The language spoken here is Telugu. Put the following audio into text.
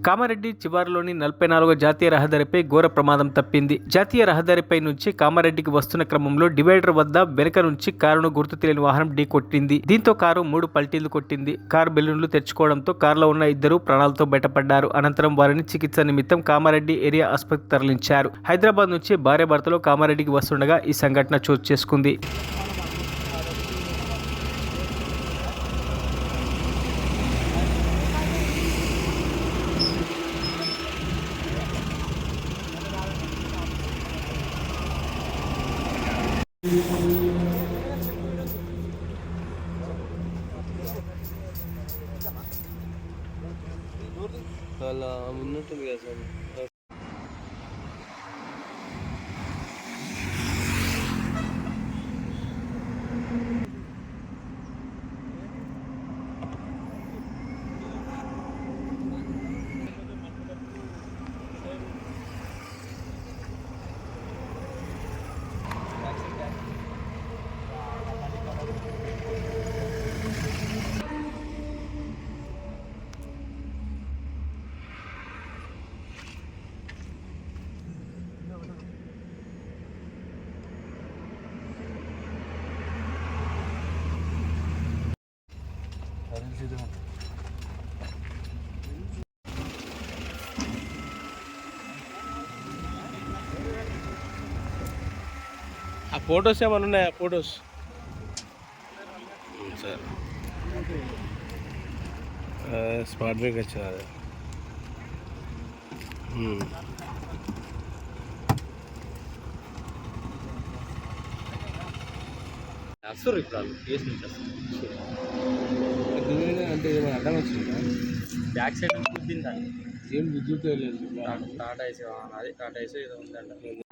కామారెడ్డి శివారులోని 44వ జాతీయ రహదారిపై ఘోర ప్రమాదం తప్పింది. జాతీయ రహదారిపై నుంచి కామారెడ్డికి వస్తున్న క్రమంలో డివైడర్ వద్ద వెనుక నుంచి కారును గుర్తు తెలియని వాహనం ఢీకొట్టింది. దీంతో కారు 3 పల్టీలు కొట్టింది. కారు బెలూన్లు తెరుచుకోవడంతో కారులో ఉన్న 2 ప్రాణాలతో బయటపడ్డారు. అనంతరం వారిని చికిత్స నిమిత్తం కామారెడ్డి ఏరియా ఆసుపత్రికి తరలించారు. హైదరాబాద్ నుంచి భార్యాభర్తలు కామారెడ్డికి వస్తుండగా ఈ సంఘటన చోటు చేసుకుంది. అలా ఉన్నట్టుంది కదా సార్. ఆ ఫొటోస్ ఏమైనా ఉన్నాయా? ఫొటోస్ సార్ స్పాట్ బ్రేక్ వచ్చారు. అంటే ఏమైనా అడ్డం వచ్చిందా? బ్యాక్ సైడ్ గుద్దిందండి. ఏం గుర్తులేదు. టాటా ఏసీ అది టాటా ఏసీ ఏదో ఉందండి.